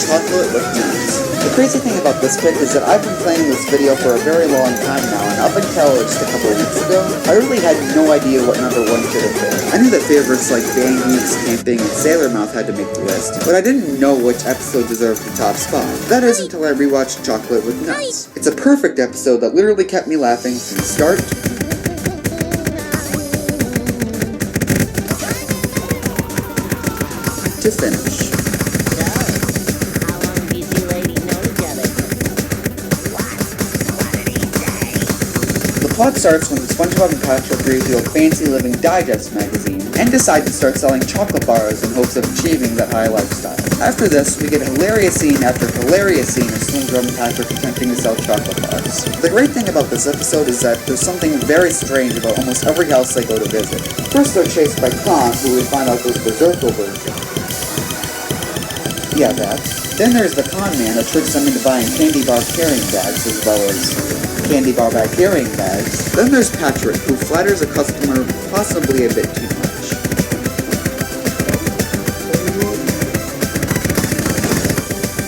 chocolate with nuts. The crazy thing about this pic is that I've been planning this video for a very long time now, and up until just a couple of weeks ago, I really had no idea what number 1 should have been. I knew that favorites like Bang Geeks, Camping, and Sailor Mouth had to make the list, but I didn't know which episode deserved the top spot. That is until I rewatched Chocolate with Nuts. It's a perfect episode that literally kept me laughing from start to finish. The plot starts when SpongeBob and Patrick reveal Fancy Living Digest magazine and decide to start selling chocolate bars in hopes of achieving that high lifestyle. After this, we get a hilarious scene after hilarious scene of SpongeBob and Patrick attempting to sell chocolate bars. The great thing about this episode is that there's something very strange about almost every house they go to visit. First they're chased by Khan, who we find out goes berserk over. Yeah, that. Then there's the con man that tricks them into buying candy bar carrying bags as well as candy bar bag carrying bags. Then there's Patrick, who flatters a customer possibly a bit too much.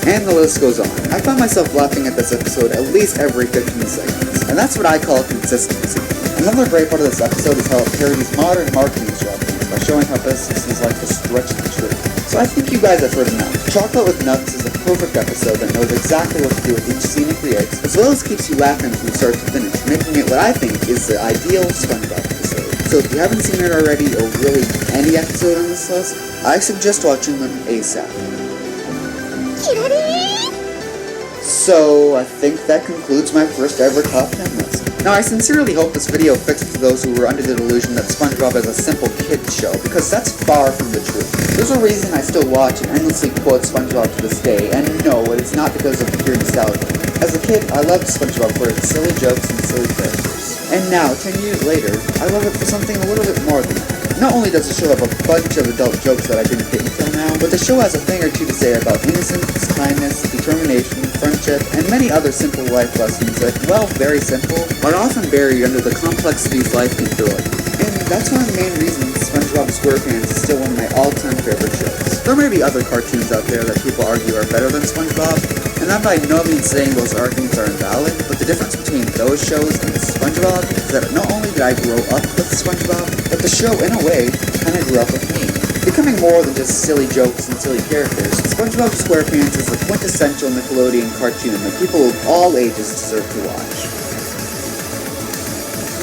And the list goes on. I found myself laughing at this episode at least every 15 seconds, and that's what I call consistency. Another great part of this episode is how it parodies modern marketing strategies by showing how businesses like to stretch the truth. So I think you guys have heard enough. Chocolate with Nuts is a perfect episode that knows exactly what to do with each scene it creates, as well as keeps you laughing from start to finish, making it what I think is the ideal SpongeBob episode. So if you haven't seen it already, or really any episode on this list, I suggest watching them ASAP. So I think that concludes my first ever top 10 list. Now I sincerely hope this video fixed for those who were under the delusion that SpongeBob is a simple kids show, because that's far from the truth. There's a reason I still watch and endlessly quote SpongeBob to this day, and no, it is not because of pure nostalgia. As a kid, I loved SpongeBob for its silly jokes and silly characters. And now, 10 years later, I love it for something a little bit more than that. Not only does the show have a bunch of adult jokes that I didn't get until now, but the show has a thing or two to say about innocence, kindness, determination, friendship, and many other simple life lessons that, well, very simple, are often buried under the complexities life can throw at you. And that's one of the main reasons SpongeBob SquarePants is still one of my all-time favorite shows. There may be other cartoons out there that people argue are better than SpongeBob, and I'm by no means saying those arguments are invalid, but the difference between those shows and SpongeBob is that not only did I grow up with SpongeBob, but the show, in a way, kinda grew up with me. Becoming more than just silly jokes and silly characters, SpongeBob SquarePants is the quintessential Nickelodeon cartoon that people of all ages deserve to watch.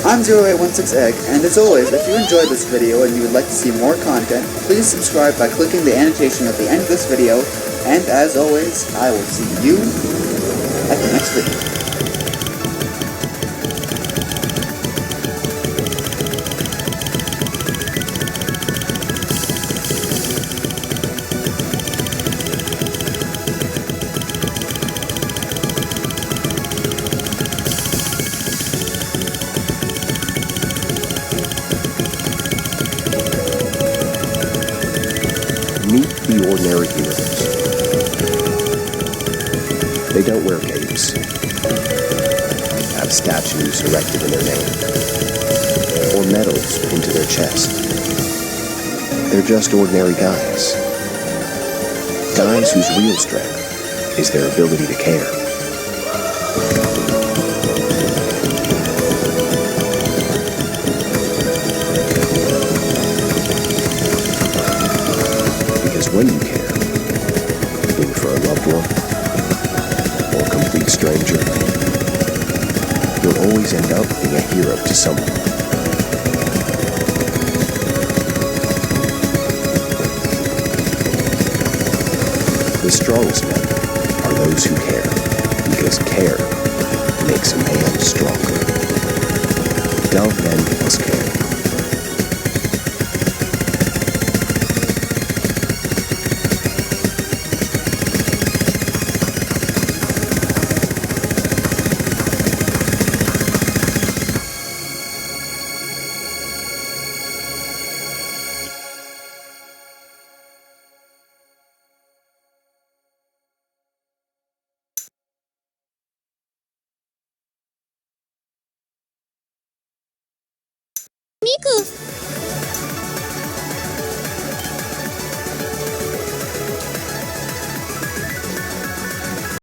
I'm 0816egg, and as always, if you enjoyed this video and you would like to see more content, please subscribe by clicking the annotation at the end of this video, and as always, I will see you at the next video. Meet the ordinary heroes. They don't wear capes, have statues erected in their name, or medals pinned to their chest. They're just ordinary guys. Guys whose real strength is their ability to care. When you care, being for a loved one or a complete stranger, you'll always end up being a hero to someone. The strongest men are those who care, because care makes a man stronger. Dumb men must care. Miku!